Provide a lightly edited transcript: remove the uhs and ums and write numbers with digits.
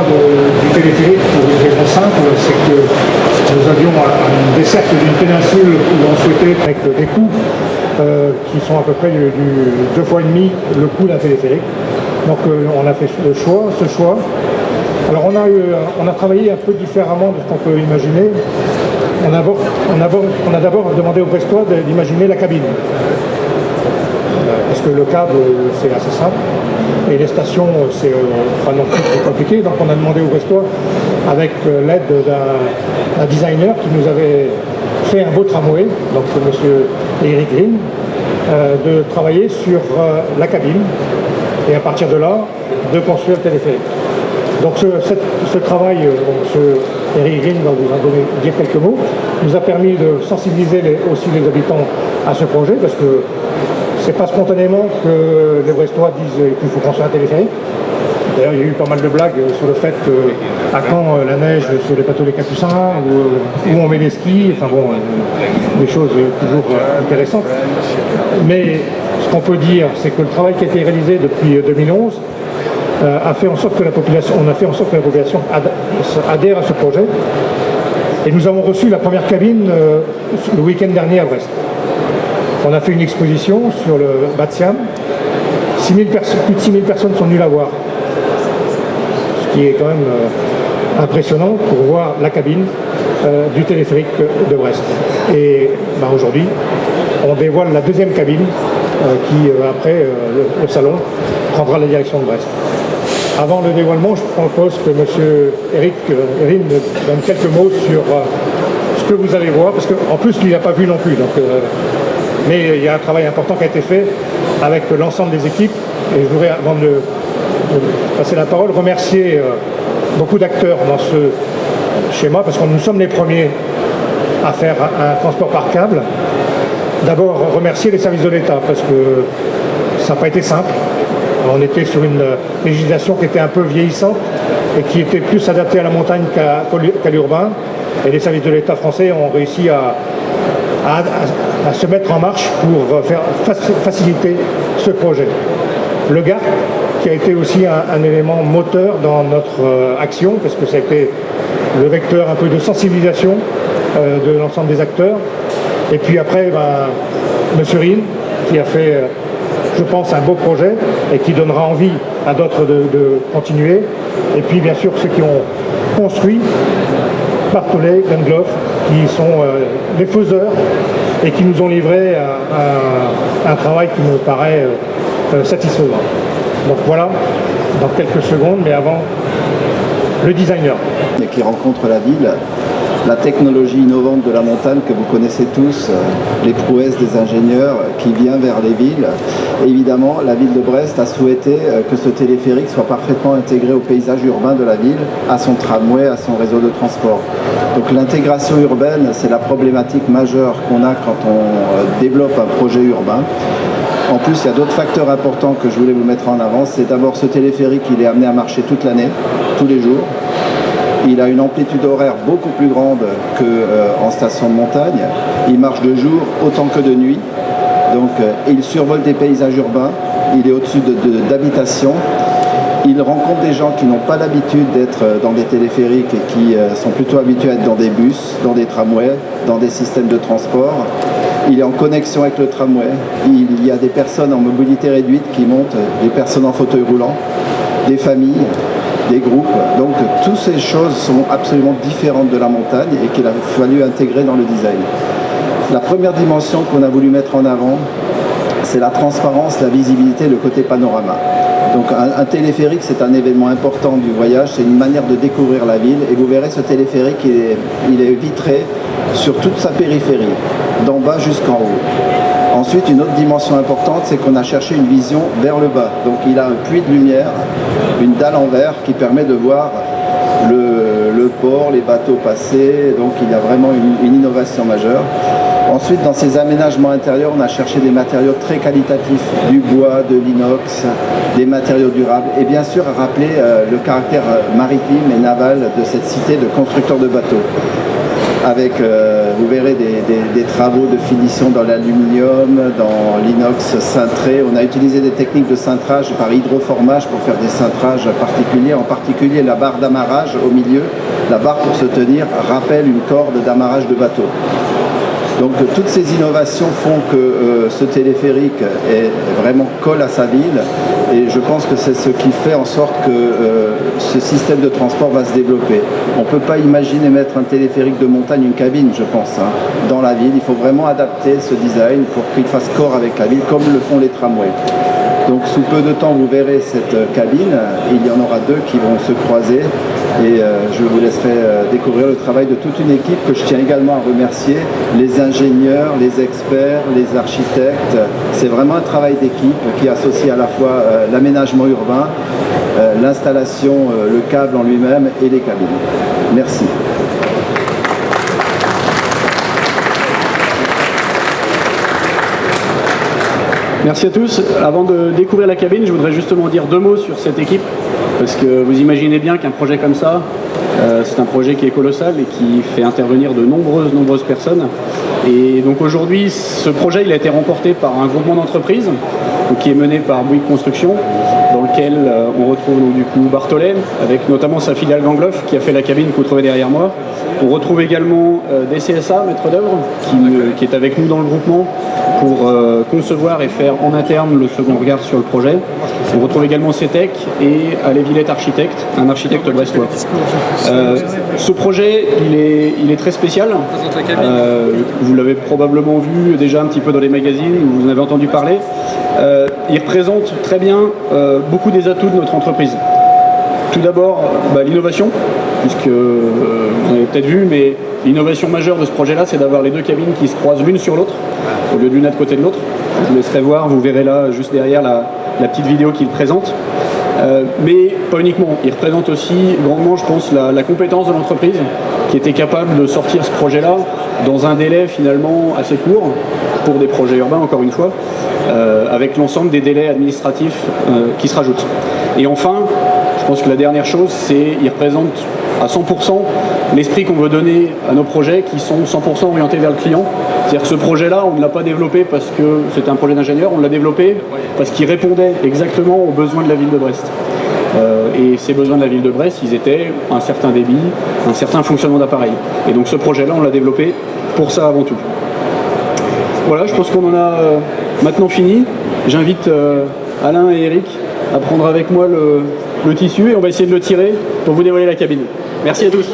du téléphérique pour une raison simple, c'est que nous avions une desserte d'une péninsule où on souhaitait, avec des coûts qui sont à peu près du 2 fois et demi le coût d'un téléphérique. Donc on a fait ce choix. Alors on a travaillé un peu différemment de ce qu'on peut imaginer. On a d'abord demandé aux Brestois d'imaginer la cabine. Parce que le câble, c'est assez simple. Et les stations, c'est pas non plus très compliqué. Donc on a demandé aux Brestois, avec l'aide d'un designer qui nous avait fait un beau tramway, donc M. Eric Green, de travailler sur la cabine. Et à partir de là, de construire le téléphérique. Donc ce travail, M. Eric Green va vous en dire quelques mots, nous a permis de sensibiliser aussi les habitants à ce projet, parce que c'est pas spontanément que les Brestois disent qu'il faut construire un téléphérique. D'ailleurs, il y a eu pas mal de blagues sur le fait à quand la neige sur les plateaux des Capucins, où on met les skis, enfin bon, des choses toujours intéressantes. Mais ce qu'on peut dire, c'est que le travail qui a été réalisé depuis 2011 a fait en sorte que la population adhère à ce projet. Et nous avons reçu la première cabine le week-end dernier à Brest. On a fait une exposition sur le bas de Siam. Plus de 6000 personnes sont venues la voir. Ce qui est quand même impressionnant pour voir la cabine du téléphérique de Brest. Et aujourd'hui, on dévoile la deuxième cabine qui, après le salon, prendra la direction de Brest. Avant le dévoilement, je propose que M. Eric Rin donne quelques mots sur ce que vous allez voir, parce qu'en plus, lui, il n'a pas vu non plus. Donc, mais il y a un travail important qui a été fait avec l'ensemble des équipes. Et je voudrais, avant de passer la parole, remercier beaucoup d'acteurs dans ce schéma, parce que nous sommes les premiers à faire un transport par câble. D'abord, remercier les services de l'État, parce que ça n'a pas été simple. On était sur une législation qui était un peu vieillissante et qui était plus adaptée à la montagne qu'à l'urbain. Et les services de l'État français ont réussi à se mettre en marche pour faciliter ce projet. Le GART, qui a été aussi un élément moteur dans notre action, parce que ça a été le vecteur un peu de sensibilisation de l'ensemble des acteurs. Et puis après, M. Rin, qui a fait, je pense, un beau projet et qui donnera envie à d'autres de continuer. Et puis, bien sûr, ceux qui ont construit, Barthollet, Gangloff, qui sont les faiseurs et qui nous ont livré un travail qui me paraît satisfaisant. Donc voilà, dans quelques secondes, mais avant, le designer. Et qui rencontre la ville, la technologie innovante de la montagne que vous connaissez tous, les prouesses des ingénieurs qui vient vers les villes. Et évidemment, la ville de Brest a souhaité que ce téléphérique soit parfaitement intégré au paysage urbain de la ville, à son tramway, à son réseau de transport. Donc l'intégration urbaine, c'est la problématique majeure qu'on a quand on développe un projet urbain. En plus, il y a d'autres facteurs importants que je voulais vous mettre en avant. C'est d'abord ce téléphérique, il est amené à marcher toute l'année, tous les jours. Il a une amplitude horaire beaucoup plus grande qu'en station de montagne. Il marche de jour autant que de nuit. Donc, il survole des paysages urbains. Il est au-dessus d'habitations. Il rencontre des gens qui n'ont pas l'habitude d'être dans des téléphériques et qui sont plutôt habitués à être dans des bus, dans des tramways, dans des systèmes de transport. Il est en connexion avec le tramway. Il y a des personnes en mobilité réduite qui montent, des personnes en fauteuil roulant, des familles, des groupes. Donc toutes ces choses sont absolument différentes de la montagne et qu'il a fallu intégrer dans le design. La première dimension qu'on a voulu mettre en avant, c'est la transparence, la visibilité, le côté panorama. Donc un téléphérique, c'est un événement important du voyage, c'est une manière de découvrir la ville. Et vous verrez, ce téléphérique, il est vitré sur toute sa périphérie, d'en bas jusqu'en haut. Ensuite, une autre dimension importante, c'est qu'on a cherché une vision vers le bas. Donc il a un puits de lumière, une dalle en verre qui permet de voir le port, les bateaux passer. Donc il y a vraiment une innovation majeure. Ensuite, dans ces aménagements intérieurs, on a cherché des matériaux très qualitatifs, du bois, de l'inox, des matériaux durables, et bien sûr à rappeler le caractère maritime et naval de cette cité de constructeurs de bateaux. avec, vous verrez, des travaux de finition dans l'aluminium, dans l'inox cintré. On a utilisé des techniques de cintrage par hydroformage pour faire des cintrages particuliers, en particulier la barre d'amarrage au milieu. La barre pour se tenir rappelle une corde d'amarrage de bateau. Donc toutes ces innovations font que ce téléphérique vraiment colle à sa ville, et je pense que c'est ce qui fait en sorte que ce système de transport va se développer. On ne peut pas imaginer mettre un téléphérique de montagne, une cabine, je pense, hein, dans la ville. Il faut vraiment adapter ce design pour qu'il fasse corps avec la ville, comme le font les tramways. Donc sous peu de temps, vous verrez cette cabine. Il y en aura deux qui vont se croiser, et je vous laisserai découvrir le travail de toute une équipe que je tiens également à remercier, les ingénieurs, les experts, les architectes. C'est vraiment un travail d'équipe qui associe à la fois l'aménagement urbain, l'installation, le câble en lui-même et les cabines. Merci. Merci à tous. Avant de découvrir la cabine, je voudrais justement dire deux mots sur cette équipe, parce que vous imaginez bien qu'un projet comme ça, c'est un projet qui est colossal et qui fait intervenir de nombreuses personnes. Et donc aujourd'hui, ce projet il a été remporté par un groupement d'entreprises qui est mené par Bouygues Construction, dans lequel on retrouve donc, du coup Barthollet, avec notamment sa filiale Gangloff qui a fait la cabine que vous trouvez derrière moi. On retrouve également DCSA, maître d'œuvre, qui est avec nous dans le groupement pour concevoir et faire en interne le second regard sur le projet. On retrouve également CETEC et Allez Villette Architecte, un architecte brestois. Ce projet, il est très spécial. Vous l'avez probablement vu déjà un petit peu dans les magazines, vous en avez entendu parler. Il représente très bien beaucoup des atouts de notre entreprise. Tout d'abord, l'innovation, puisque vous avez peut-être vu, mais l'innovation majeure de ce projet-là, c'est d'avoir les deux cabines qui se croisent l'une sur l'autre, au lieu de l'une à côté de l'autre. Je vous laisserai voir, vous verrez là, juste derrière, la petite vidéo qu'il présente. Mais pas uniquement, il représente aussi grandement, je pense, la compétence de l'entreprise, qui était capable de sortir ce projet-là dans un délai finalement assez court, pour des projets urbains, encore une fois, avec l'ensemble des délais administratifs qui se rajoutent. Et enfin, je pense que la dernière chose, c'est qu'il représente à 100% l'esprit qu'on veut donner à nos projets qui sont 100% orientés vers le client. C'est-à-dire que ce projet-là, on ne l'a pas développé parce que c'était un projet d'ingénieur, on l'a développé parce qu'il répondait exactement aux besoins de la ville de Brest. Et ces besoins de la ville de Brest, ils étaient un certain débit, un certain fonctionnement d'appareil. Et donc ce projet-là, on l'a développé pour ça avant tout. Voilà, je pense qu'on en a maintenant fini. J'invite Alain et Eric à prendre avec moi le tissu et on va essayer de le tirer pour vous dévoiler la cabine. Merci à tous.